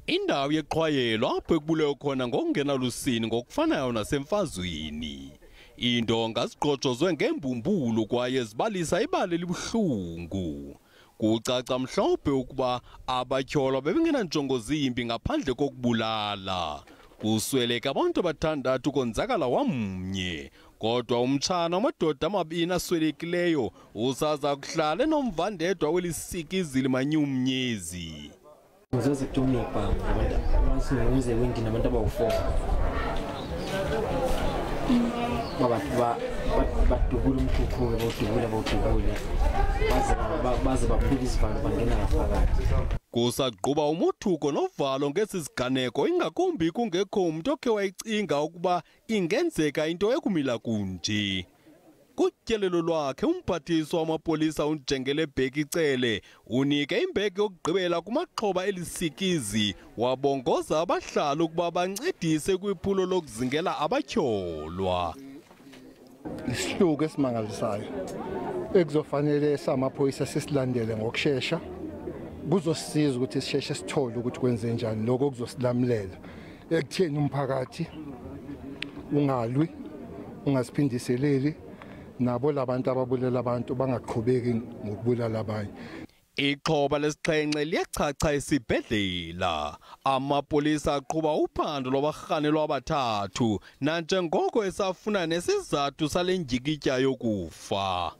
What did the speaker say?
Indawo yeqhwayelo apho ekubulawe khona ngokungena lusini ngokufanayo nasemfazweni. Indonga zigqojozwe ngembumbulo kwaye zibalisa ibali elibuhlungu. Kucaca mhlophe ukuba abatyholwa bebengenanjongo zimbi ngaphandle kokubulala. Kusweleka abantu abathandathu konzakala omnye. Kodwa umtshana wamadoda amabini aswelekileyo usaza kuhlala enomvandedwa welisikizile manyumnyezi. Ngizozidumipha abantu wendi nabantu abawu4 badubula umkhukhu bawudubule baze baphula isivalo bangena ngaphakathi. Kusagquba umothuko novalo ngesisiganeko ingakumbi kungekho umuntu okhe wayicinga ukuba ingenzeka into ekumila kunje. Kutyelelo lwakhe umphathiswa wamapolisa unjengele Bheki Cele unike imbeko yokugqibela kumaxhoba elisikizi wabongoza abahlali ukuba bancedise kwiphulo lokuzingela abatyholwa. Isihluku esimangalisayo ekuzofanele samaphoyisa sisilandele ngokusheshsha kuzosisiza ukuthi sisheshe sithole ukuthi kwenze njani lokho kuzosilamulela ekutheni umphakathi ungalwi ungasiphindiseleli nabo labantu ababulela abantu bangaqhubeki ngokubulala abanye. Ixhoba lesixhenxe liyachacha esibhedlela. Amapolisa aqhuba uphando lwabarhanelwa abathathu nanjengoko esafuna nesizathu sale njikitya yokufa.